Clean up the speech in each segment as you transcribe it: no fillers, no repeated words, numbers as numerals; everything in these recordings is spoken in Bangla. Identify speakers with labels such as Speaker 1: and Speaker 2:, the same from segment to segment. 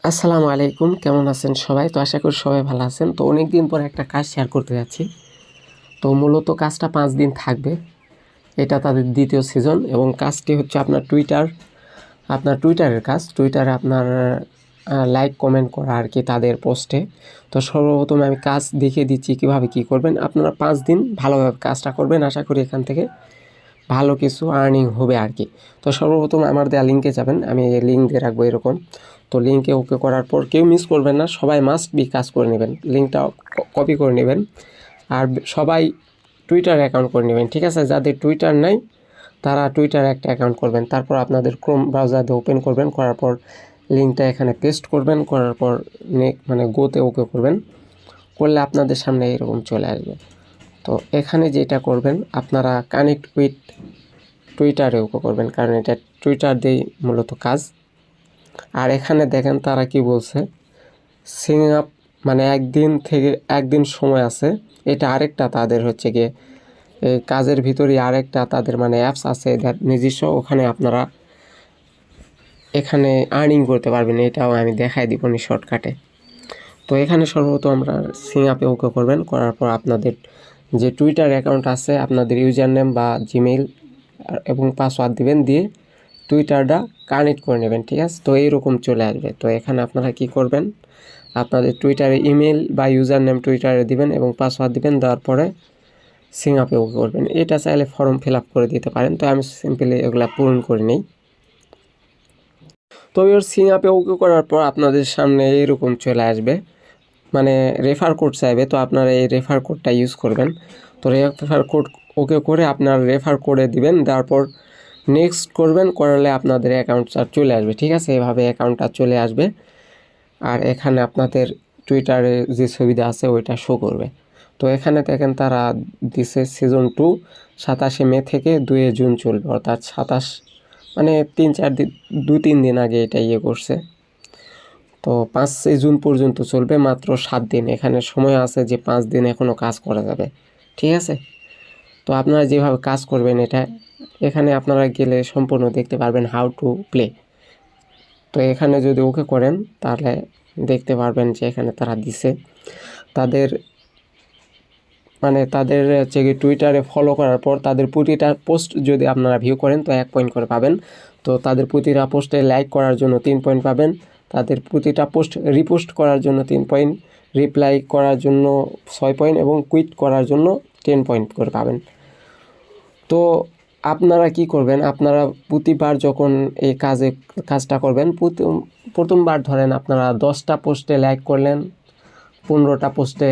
Speaker 1: আসসালামু আলাইকুম, কেমন আছেন সবাই? তো আশা করি সবাই ভালো আছেন। তো অনেক দিন পর একটা কাজ শেয়ার করতে যাচ্ছি। তো মূলত কাজটা 5 দিন থাকবে। এটা তাদের দ্বিতীয় সিজন এবং কাজটি হচ্ছে আপনার টুইটারের কাজ। টুইটারে আপনার লাইক কমেন্ট করা আর কি তাদের পোস্টে। তো সর্বপ্রথমে আমি কাজ দেখিয়ে দিচ্ছি কীভাবে কী করবেন। আপনারা 5 দিন ভালোভাবে কাজটা করবেন, আশা করি এখান থেকে ভালো কিছু আর্নিং হবে আর কি। তো সর্বপ্রথম আমার দেওয়া লিঙ্কে যাবেন, আমি লিঙ্ক দিয়ে রাখবো এরকম। তো লিঙ্কে ওকে করার পর কেউ মিস করবেন না, সবাই মাস্ট বি কাজ করে নেবেন। লিঙ্কটা কপি করে নেবেন আর সবাই টুইটার অ্যাকাউন্ট করে নেবেন, ঠিক আছে? যাদের টুইটার নাই তারা টুইটার একটা অ্যাকাউন্ট করবেন। তারপর আপনাদের ক্রোম ব্রাউজার দিয়ে ওপেন করবেন, করার পর লিঙ্কটা এখানে পেস্ট করবেন, করার পর গোতে ওকে করবেন। করলে আপনাদের সামনে এরকম চলে আসবে। তো এখানে যেটা করবেন, আপনারা কানেক্ট উইথ টুইটারে ওকে করবেন, কারণ এটা টুইটার দিয়েই মূলত কাজ। আর এখানে দেখেন তারা কি বলছে, সিং আপ একদিন সময় আছে। এটা আরেকটা তাদের হচ্ছে গিয়ে এই কাজের ভিতরেই আরেকটা তাদের অ্যাপস আছে এদের নিজস্ব, ওখানে আপনারা এখানে আর্নিং করতে পারবেন। এটাও আমি দেখাই দিব শর্টকাটে। তো এখানে সর্বপ্রথম আমরা সিং আপে ওকে করবেন, করার পর আপনাদের যে টুইটার অ্যাকাউন্ট আছে আপনাদের ইউজার নেম বা জিমেইল এবং পাসওয়ার্ড দিবেন, দিয়ে টুইটারটা কানেক্ট করে নেবেন, ঠিক আছে? তো এইরকম চলে আসবে। তো এখানে আপনারা কি করবেন, আপনাদের টুইটারে ইমেল বা ইউজার নেম টুইটারে দিবেন এবং পাসওয়ার্ড দিবেন, দেওয়ার পরে সিং আপে ওকে করবেন। এটা চাইলে ফর্ম ফিল আপ করে দিতে পারেন, তো আমি সিম্পলি এগুলা পূরণ করে নিই। তো এর সিং আপে ওকে করার পর আপনাদের সামনে এরকম চলে আসবে, রেফার কোড চাইবে। তো আপনারা এই রেফার কোডটা ইউজ করবেন। তো রেফার কোড ওকে করে আপনার রেফার কোডে দিবেন, দেওয়ার পর নেক্সট করবেন, করলে আপনাদের অ্যাকাউন্টটা চলে আসবে, ঠিক আছে? এভাবে অ্যাকাউন্টটা চলে আসবে। আর এখানে আপনাদের টুইটারে যে ছবিটা আছে ওইটা শো করবে। তো এখানে দেখেন তারা দিছে সিজন 2 27 মে থেকে 2 জুন চলবে, অর্থাৎ 2-3 দিন আগে এটা করছে। তো 5 জুন পর্যন্ত চলবে, মাত্র 7 দিন। এখানে সময় আছে যে 5 দিন এখনও কাজ করা যাবে, ঠিক আছে? তো আপনারা যেভাবে কাজ করবেন এটা এখানে আপনারা গেলে সম্পূর্ণ দেখতে পারবেন হাউ টু প্লে। তো এখানে যদি ওকে করেন তাহলে দেখতে পারবেন যে এখানে তারা দিছে তাদের হচ্ছে কি টুইটারে ফলো করার পর তাদের প্রতিটা পোস্ট যদি আপনারা ভিউ করেন তো 1 পয়েন্ট করে পাবেন। তো তাদের প্রতিটা পোস্টে লাইক করার জন্য 3 পয়েন্ট পাবেন, তাদের প্রতিটা পোস্ট রিপোস্ট করার জন্য 3 পয়েন্ট, রিপ্লাই করার জন্য 6 পয়েন্ট এবং কুইট করার জন্য 10 পয়েন্ট করে পাবেন। তো আপনারা কি করবেন, আপনারা প্রতিবার যখন এই কাজটা করবেন, প্রথমবার ধরেন আপনারা 10টা পোস্টে লাইক করলেন, 15টা পোস্টে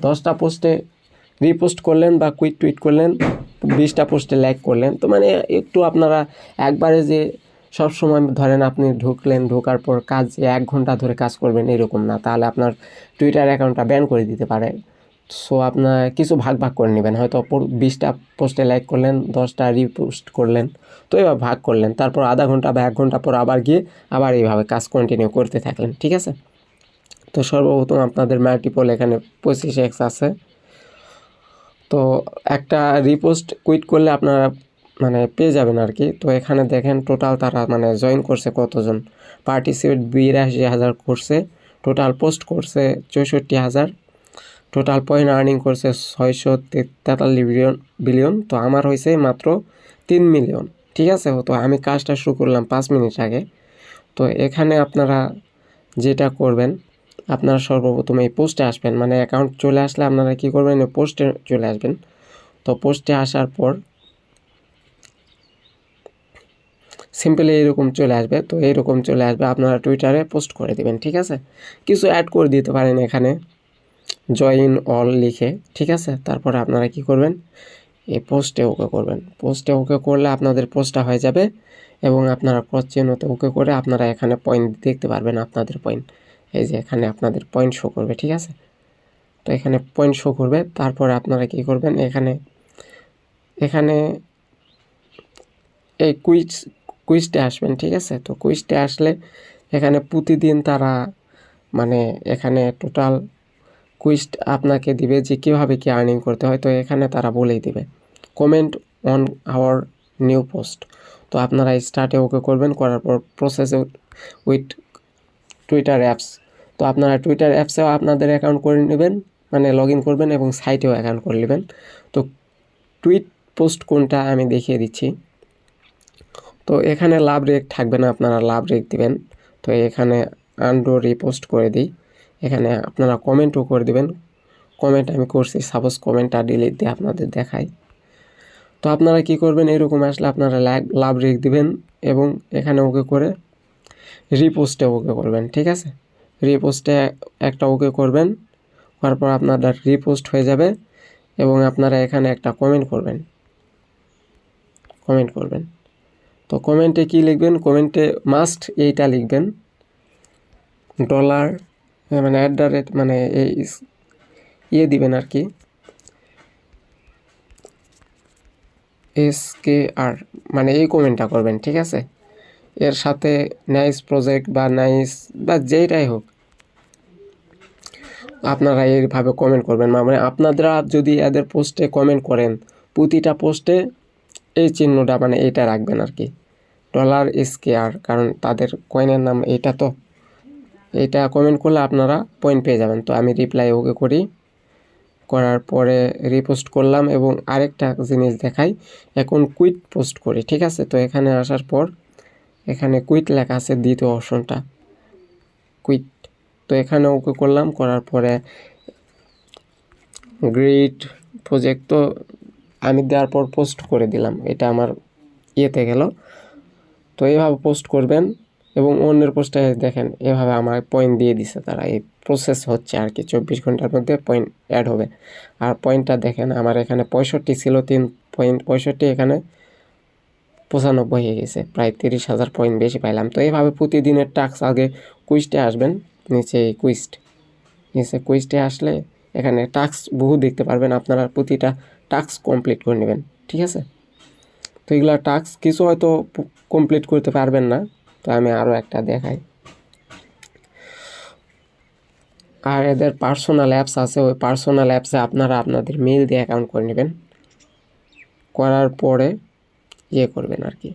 Speaker 1: 10টা পোস্টে রিপোস্ট করলেন বা কুইট টুইট করলেন, 20টা পোস্টে লাইক করলেন। তো একটু আপনারা একবারে যে সব সময় ধরেন আপনি ঢোকার পর কাজ 1 ঘন্টা ধরে কাজ করবেন এরকম না, তাহলে আপনার টুইটার অ্যাকাউন্টটা ব্যান করে দিতে পারে। সো আপনার কিছু ভাগ করে নেবেন, হয়তো 20টা পোস্টে লাইক করলেন, 10টা রিপোস্ট করলেন, তো এবার ভাগ করলেন, তারপর আধা ঘন্টা বা 1 ঘন্টা পর আবার গিয়ে আবার এইভাবে কাজ কন্টিনিউ করতে থাকলেন, ঠিক আছে? তো সর্বপ্রথম আপনাদের মাল্টিপল এখানে 25x আছে। তো একটা রিপোস্ট কুইট করলে আপনারা পেয়ে যাবেন আর কি। তো এখানে দেখেন টোটাল তারা জয়েন করছে কতজন, পার্টিসিপেট 82,000 করছে, টোটাল পোস্ট করছে 64,000, টোটাল পয়েন্ট আর্নিং করছে 643 বিলিয়ন। তো আমার হয়েছে মাত্র 3 মিলিয়ন, ঠিক আছে? তো আমি কাজটা শুরু করলাম 5 মিনিট আগে। তো এখানে আপনারা যেটা করবেন, আপনারা সর্বপ্রথম এই পোস্টে আসবেন, অ্যাকাউন্ট চলে আসলে আপনারা কি করবেন, পোস্টে চলে আসবেন। তো পোস্টে আসার পর সিম্পলি এইরকম চলে আসবে। তো এইরকম চলে আসবে, আপনারা টুইটারে পোস্ট করে দেবেন, ঠিক আছে? কিছু অ্যাড করে দিতে পারেন এখানে জয়েন অল লিখে, ঠিক আছে? তারপরে আপনারা কি করবেন, এই পোস্টে ওকে করবেন। পোস্টে ওকে করলে আপনাদের পোস্টটা হয়ে যাবে এবং আপনারা ক্রস চিহ্নতে ওকে করে আপনারা এখানে পয়েন্ট দেখতে পারবেন, আপনাদের পয়েন্ট এই যে এখানে আপনাদের পয়েন্ট শো করবে, ঠিক আছে? তো এখানে পয়েন্ট শো করবে। তারপরে আপনারা কি করবেন, এখানে এই কুইজটে আসবেন, ঠিক আছে? তো কুইজটে আসলে এখানে প্রতিদিন তারা এখানে টোটাল কুইজ আপনাকে দিবে যে কীভাবে কি আর্নিং করতে হয়। তো এখানে তারা বলেই দিবে comment on our new post. তো আপনারা স্টার্টে ওকে করবেন, করার পর প্রসেস উইথ টুইটার অ্যাপস। তো আপনারা টুইটার অ্যাপসেও আপনাদের অ্যাকাউন্ট করে নেবেন, মানে লগ ইন করবেন এবং সাইটেও অ্যাকাউন্ট করে নেবেন। তো টুইট পোস্ট কোনটা আমি দেখিয়ে দিচ্ছি। তো এখানে লাভ রেক থাকবে না, আপনারা লাভ রেক দিবেন। তো এখানে আনডু রিপোস্ট করে দিই। এখানে আপনারা কমেন্টও করে দিবেন। কমেন্ট আমি করছি, সাপোজ কমেন্টটা ডিলিট দিয়ে আপনাদের দেখাই। তো আপনারা কি করবেন, এরকম আসলে আপনারা লাভ রেক দিবেন এবং এখানে ওকে করে রিপোস্টে ওকে করবেন, ঠিক আছে। রিপোস্টে একটা ওকে করবেন, করার পর আপনাদের রিপোস্ট হয়ে যাবে এবং আপনারা এখানে একটা কমেন্ট করবেন। তো কমেন্টে কি লিখবেন, কমেন্টে মাস্ট এইটা লিখবেন, ডলার মানে @ মানে এই দিবেন আর কি, SKR, মানে এই কমেন্টটা করবেন, ঠিক আছে। এর সাথে নাইস প্রজেক্ট বা নাইস বা যেটাই হোক আপনারা এইভাবে কমেন্ট করবেন। মানে আপনারা যদি এদের পোস্টে কমেন্ট করেন, প্রতিটা পোস্টে এই চিহ্নটা মানে এইটা রাখবেন আর কি, $SKR, কারণ তাদের কয়েনের নাম এইটা। তো এইটা কমেন্ট করলে আপনারা পয়েন্ট পেয়ে যাবেন। তো আমি রিপ্লাই ওকে করার পরে রিপোস্ট করলাম এবং আরেকটা জিনিস দেখাই, এখন কুইট পোস্ট করি, ঠিক আছে। তো এখানে আসার পর এখানে কুইট লেখা আছে, দ্বিতীয় অপশনটা কুইট। তো এখানে ওকে করলাম, করার পরে গ্রেট প্রজেক্ট তো আমি দেওয়ার পর পোস্ট করে দিলাম, এটা আমার ইয়েতে গেল। তো এইভাবে পোস্ট করবেন এবং অন্যের পোস্টে দেখেন এভাবে আমার পয়েন্ট দিয়ে দিছে তারা। এই প্রসেস হচ্ছে আর কি, 24 ঘন্টার মধ্যে পয়েন্ট অ্যাড হবে। আর পয়েন্টটা দেখেন আমার এখানে 65 ছিল, 3.65, এখানে 95 হয়ে গেছে, প্রায় 30,000 পয়েন্ট বেশি পাইলাম। তো এইভাবে প্রতিদিনের টাস্ক, আগে কুইজটে আসবেন, নিচে কুইজটে আসলে এখানে টাস্ক বহু দেখতে পারবেন, আপনারা প্রতিটা টাস্ক কমপ্লিট করে নেবেন, ঠিক আছে। তো এগুলা টাস্ক কিছু হয়তো কমপ্লিট করতে পারবেন না, তো আমি আরও একটা দেখাই। আর এদের পার্সোনাল অ্যাপস আছে, ওই পার্সোনাল অ্যাপসে আপনারা আপনাদের মেল দিয়ে অ্যাকাউন্ট করে নেবেন, করার পরে করবেন আর কি।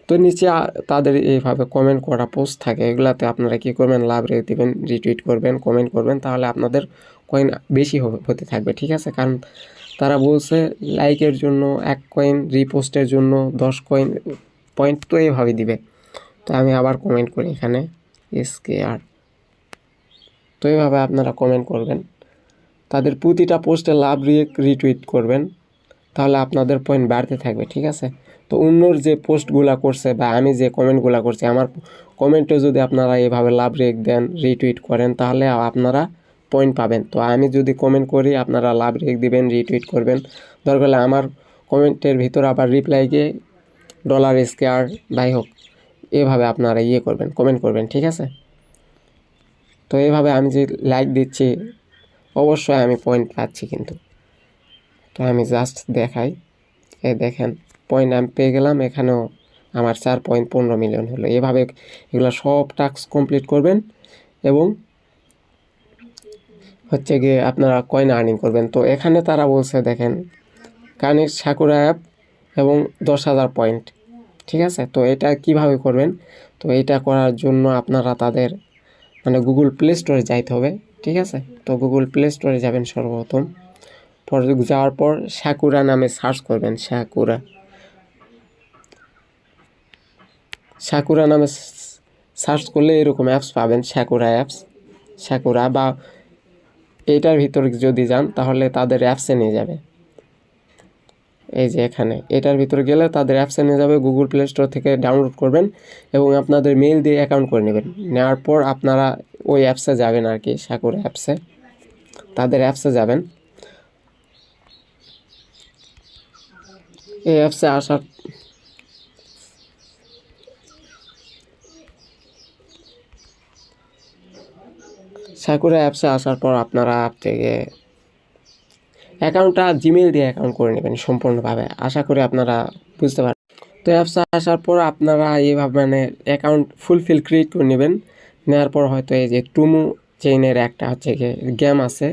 Speaker 1: তো নিচে তাদের এইভাবে কমেন্ট করা পোস্ট থাকে, এগুলাতে আপনারা কী করবেন, লাভ রেখে দেবেন, রিটুইট করবেন, কমেন্ট করবেন, তাহলে আপনাদের কয়েন বেশি হতে থাকবে, ঠিক আছে। কারণ তারা বলছে লাইকের জন্য 1 কয়েন, রিপোস্টের জন্য 10 কয়েন পয়েন্ট, তো এইভাবে দিবে। তো আমি আবার কমেন্ট করি এখানে SKR। তো এইভাবে আপনারা কমেন্ট করবেন, তাদের প্রতিটা পোস্টে লাভ রিটুইট করবেন, তাহলে আপনাদের পয়েন্ট বাড়তে থাকবে, ঠিক আছে। তো অন্যর যে পোস্টগুলা করছে বা আমি যে কমেন্টগুলা করছি, আমার কমেন্টে যদি আপনারা এভাবে লাভ রেক দেন, রিটুইট করেন, তাহলে আপনারা পয়েন্ট পাবেন। তো আমি যদি কমেন্ট করি, আপনারা লাভ রেক দিবেন, রিটুইট করবেন, দরকার হলে আমার কমেন্টের ভিতর আবার রিপ্লাই গিয়ে $SKR যাই হোক, এভাবে আপনারা করবেন, কমেন্ট করবেন, ঠিক আছে। তো এইভাবে আমি যে লাইক দিচ্ছি, অবশ্যই আমি পয়েন্ট পাচ্ছি কিন্তু। তো আমি জাস্ট দেখাই, দেখেন পয়েন্ট আমি পেয়ে গেলাম, এখানেও আমার 4.15 মিলিয়ন হলো। এভাবে এগুলো সব টাস্ক কমপ্লিট করবেন এবং হচ্ছে গিয়ে আপনারা কয়েন আর্নিং করবেন। তো এখানে তারা বলছে দেখেন, কানেক্ট সাকুরা অ্যাপ এবং 10,000 পয়েন্ট, ঠিক আছে। তো এটা কিভাবে করবেন, তো এটা করার জন্য আপনারা তাদের মানে গুগল প্লে স্টোরে যাইতে হবে, ঠিক আছে। তো গুগল প্লে স্টোরে যাবেন সর্বপ্রথম, পরে যাওয়ার পর সাকুরা নামে সার্চ করবেন, সাকুরা নামে সার্চ করলে এরকম অ্যাপস পাবেন, সাকুরা বা এইটার ভিতরে যদি যান তাহলে তাদের অ্যাপসে নিয়ে যাবে। এই যে এখানে এটার ভিতরে গেলে তাদের অ্যাপসে নিয়ে যাবে, গুগল প্লে স্টোর থেকে ডাউনলোড করবেন এবং আপনাদের মেল দিয়ে অ্যাকাউন্ট করে নেবেন। নেওয়ার পর আপনারা ওই অ্যাপসে যাবেন আর কি, সাকুরা অ্যাপসে, তাদের অ্যাপসে যাবেন। এই অ্যাপসে আসার সাকুরা অ্যাপসে আসার পর আপনারা অ্যাপ থেকে অ্যাকাউন্টটা জিমেল দিয়ে অ্যাকাউন্ট করে নেবেন সম্পূর্ণভাবে, আশা করি আপনারা বুঝতে পারেন। তো অ্যাপসে আসার পর আপনারা এইভাবে মানে অ্যাকাউন্ট ফুলফিল ক্রিয়েট করে নেবেন। নেওয়ার পর হয়তো এই যে টুমু চেইনের একটা হচ্ছে গেম আছে,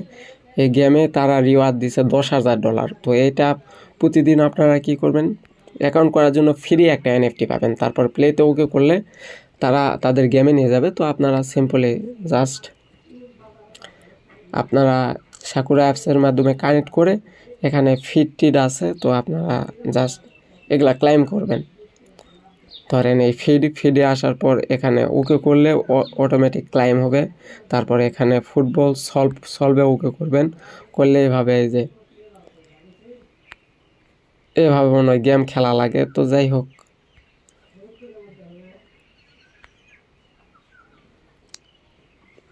Speaker 1: এই গেমে তারা রিওয়ার্ড দিছে $10,000। তো এইটা প্রতিদিন আপনারা কি করবেন, অ্যাকাউন্ট করার জন্য ফ্রি একটা NFT পাবেন, তারপর প্লেতে ওকে করলে তারা তাদের গেমে নিয়ে যাবে। তো আপনারা সিম্পলি জাস্ট আপনারা সাকুরা অ্যাপসের মাধ্যমে কানেক্ট করে এখানে ফিড আছে, তো আপনারা জাস্ট এগুলা ক্লাইম করবেন। ধরেন এই ফিডে আসার পর এখানে ওকে করলে অটোমেটিক ক্লাইম হবে। তারপর এখানে ফুটবল সলভে ওকে করবেন, করলে এভাবে এভাবে মনে হয় গেম খেলা লাগে। তো যাই হোক,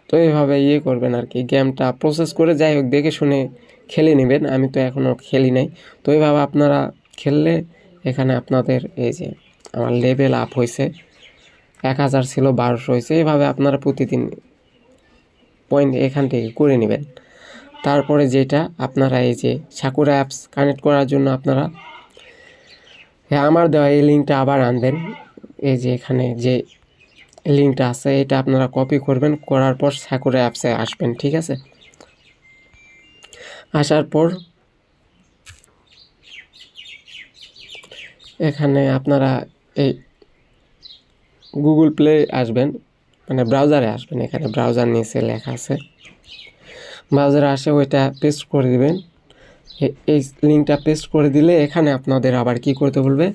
Speaker 1: তো এইভাবে করবেন আর কি, গেমটা প্রসেস করে যাই হোক দেখে শুনে খেলে নেবেন। আমি তো এখনও খেলি নাই। তো এইভাবে আপনারা খেললে এখানে আপনাদের এই যে আমার লেভেল আপ হয়েছে, 1000 ছিল 1200 হয়েছে। এইভাবে আপনারা প্রতিদিন পয়েন্ট এখান থেকে করে নেবেন। তারপরে যেটা আপনারা এই যে সাকুরা অ্যাপস কানেক্ট করার জন্য আপনারা আমার দেওয়া এই লিঙ্কটা আবার আনবেন। এই যে এখানে যে লিঙ্কটা আছে এটা আপনারা কপি করবেন, করার পর সাকুরা অ্যাপসে আসবেন। ঠিক আছে, আসার পর এখানে আপনারা এই গুগল প্লে আসবেন, মানে ব্রাউজারে আসবেন। এখানে ব্রাউজার নিচে লেখা আছে, ব্রাউজারে আসে ওইটা পেস্ট করে দিবেন। এই লিঙ্কটা পেস্ট করে দিলে এখানে আপনাদের আবার কি করতে বলবে,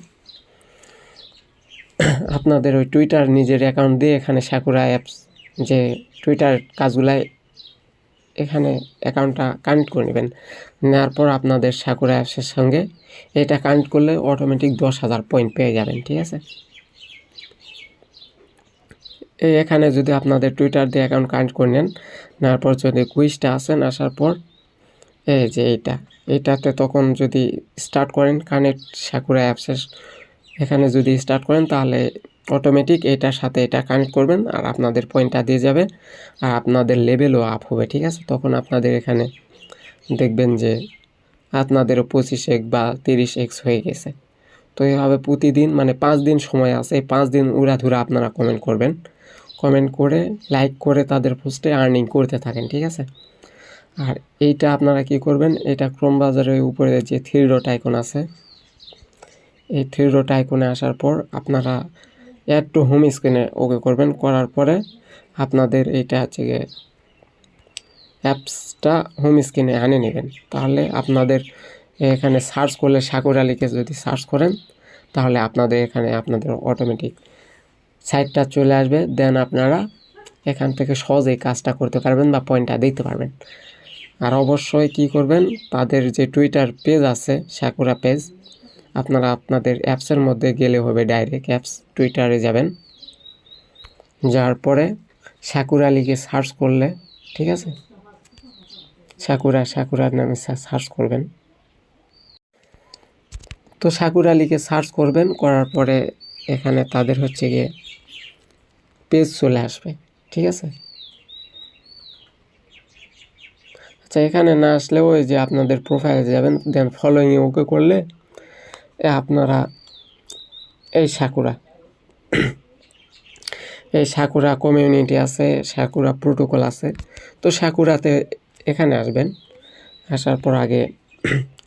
Speaker 1: আপনাদের ওই টুইটার নিজের অ্যাকাউন্ট দিয়ে এখানে সাকুরা অ্যাপস যে টুইটার কাজগুলাই এখানে অ্যাকাউন্টটা কানেক্ট করে নেবেন। নেওয়ার পর আপনাদের সাকুরা অ্যাপসের সঙ্গে এটা কানেক্ট করলে অটোমেটিক 10,000 পয়েন্ট পেয়ে যাবেন। ঠিক আছে, এখানে যদি আপনাদের টুইটার দিয়ে অ্যাকাউন্ট কানেক্ট করে নেন, নেওয়ার পর যদি কুইজটা আসেন, আসার পর এই যে এইটাতে তখন যদি স্টার্ট করেন কানেক্ট সাকুরা অ্যাপসের, এখানে যদি স্টার্ট করেন তাহলে অটোমেটিক এটার সাথে এটা কানেক্ট করবেন আর আপনাদের পয়েন্টটা দিয়ে যাবে আর আপনাদের লেভেলও আপ হবে। ঠিক আছে, তখন আপনাদের এখানে দেখবেন যে আপনাদেরও 25x বা 30x হয়ে গেছে। তো এইভাবে প্রতিদিন মানে 5 দিন সময় আছে, এই 5 দিন উড়াধুরা আপনারা কমেন্ট করবেন, কমেন্ট করে লাইক করে তাদের পোস্টে আর্নিং করতে থাকেন। ঠিক আছে, আর এইটা আপনারা কি করবেন, এটা ক্রোম ব্রাউজারের উপরে যে 3 ডট আইকন আছে, এই 3 ডট আইকনে আসার পর আপনারা অ্যাড টু হোম স্ক্রিনে ওকে করবেন। করার পরে আপনাদের এইটা হচ্ছে গিয়ে অ্যাপসটা হোম স্ক্রিনে আনে নেবেন। তাহলে আপনাদের এখানে সার্চ করলে সাকুরা লিখে যদি সার্চ করেন তাহলে আপনাদের এখানে আপনাদের অটোমেটিক সাইটটা চলে আসবে। দেন আপনারা এখান থেকে সহজেই কাজটা করতে পারবেন বা পয়েন্টটা দেখতে পারবেন। আর অবশ্যই কি করবেন, তাদের যে টুইটার পেজ আছে সাকুরা পেজ, আপনারা আপনাদের অ্যাপসের মধ্যে গেলে হবে ডাইরেক্ট অ্যাপস টুইটারে যাবেন, যাওয়ার পরে সাকুরা লিখে সার্চ করলে, ঠিক আছে, সাকুরার নামে সার্চ করবেন। তো সাকুরা লিখে সার্চ করবেন, করার পরে এখানে তাদের হচ্ছে গিয়ে পেজ চলে আসবে। ঠিক আছে, আচ্ছা এখানে না আসলেও ওই যে আপনাদের প্রোফাইলে যাবেন, দেন ফলোয়িংয়ে ওকে করলে আপনারা এই সাকুরা কমিউনিটি আছে, সাকুরা প্রোটোকল আছে। তো সাকুরাতে এখানে আসবেন, আসার পর আগে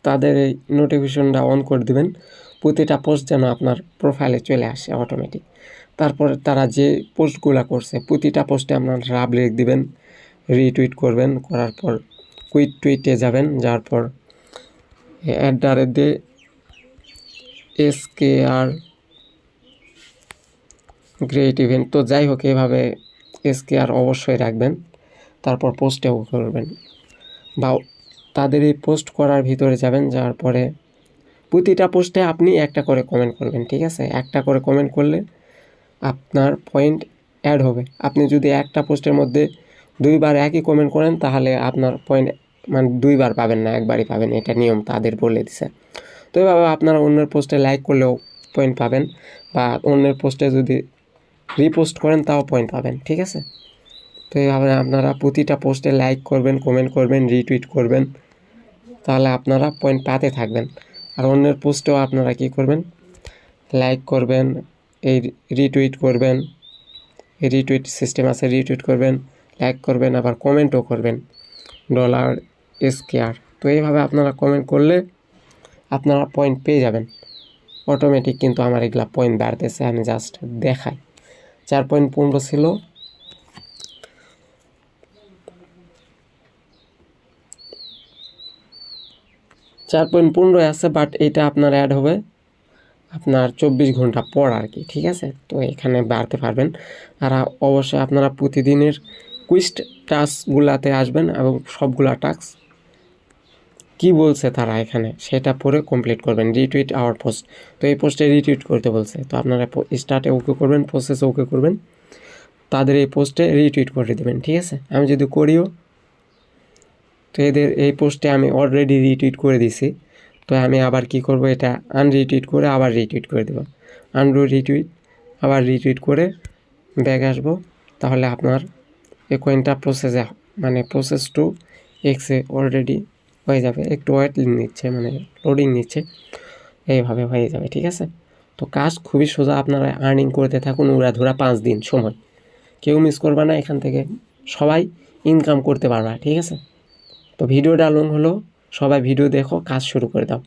Speaker 1: তাদের এই নোটিফিকেশনটা অন করে দিবেন, প্রতিটা পোস্ট যেন আপনার প্রোফাইলে চলে আসে অটোমেটিক। তারপর তারা যে পোস্টগুলো করছে প্রতিটা পোস্টে আপনার লাভ লিখ দিবেন, রিটুইট করবেন, করার পর কুইট টুইটে যাবেন, যাওয়ার পর @ দিয়ে SKR গ্রেট ইভেন্ট। তো যাই হোক এভাবে SKR অবশ্যই রাখবেন, তারপর পোস্টেও করবেন বা তাদের এই পোস্ট করার ভিতরে যাবেন, যাওয়ার পরে প্রতিটা পোস্টে আপনি একটা করে কমেন্ট করবেন। ঠিক আছে, একটা করে কমেন্ট করলে আপনার পয়েন্ট অ্যাড হবে। আপনি যদি একটা পোস্টের মধ্যে 2 বার একই কমেন্ট করেন তাহলে আপনার পয়েন্ট মানে 2 বার পাবেন না, একবারই পাবেন, এটা নিয়ম তাদের বলে দিছে। তো এভাবে আপনারা অন্যের পোস্টে লাইক করলেও পয়েন্ট পাবেন বা অন্যের পোস্টে যদি রিপোস্ট করেন তাও পয়েন্ট পাবেন। ঠিক আছে, তো এইভাবে আপনারা প্রতিটা পোস্টে লাইক করবেন, কমেন্ট করবেন, রিটুইট করবেন, তাহলে আপনারা পয়েন্ট পাতে থাকবেন। আর অন্যের পোস্টেও আপনারা কি করবেন, লাইক করবেন, এই রিটুইট করবেন, রিটুইট সিস্টেম আছে, রিটুইট করবেন, লাইক করবেন, আবার কমেন্টও করবেন $SKR। তো এইভাবে আপনারা কমেন্ট করলে আপনারা পয়েন্ট পেয়ে যাবেন অটোমেটিক। কিন্তু আমার এগুলা পয়েন্ট বাড়তেছে, আমি জাস্ট দেখাই। 4.15 ছিল, 4.15 আছে, বাট এটা আপনার অ্যাড হবে আপনার 24 ঘন্টা পর আর কি, ঠিক আছে। তো এখানে বাড়তে পারবেন। আর অবশ্যই আপনারা প্রতিদিনের কুইস্ট টাস্কগুলাতে আসবেন এবং সবগুলা টাস্ক কি বলছে তারা এখানে সেটা পরে কমপ্লিট করবেন। রিটুইট আওয়ার পোস্ট, তো এই পোস্টে রিটুইট করতে বলছে, তো আপনারা স্টার্টে ওকে করবেন, প্রসেসে ওকে করবেন, তাদের এই পোস্টে রিটুইট করে দেবেন, ঠিক আছে। আমি যদি করিও, তো এদের এই পোস্টে আমি অলরেডি রিটুইট করে দিছি, তো আমি আবার কি করব, এটা আনরিটুইট করে আবার রিটুইট করে দেব, আনডু রিটুইট, আবার রিটুইট করে ব্যাক আসবো, তাহলে আপনার এই কয়েনটা প্রসেসে মানে প্রসেস টু এক্সে অলরেডি হয়ে যাবে। একটু ওয়েট নিচ্ছে, মানে লোডিং নিচ্ছে, এইভাবে হয়ে যাবে, ঠিক আছে। তো কাজ খুবই সোজা, আপনারা আর্নিং করতে থাকুন উড়াধুরা 5 দিন সময়, কেউ মিস করবে না, এখান থেকে সবাই ইনকাম করতে পারবা, ঠিক আছে। তো ভিডিওটা লং হলো, সবাই ভিডিও দেখো, কাজ শুরু করে দাও।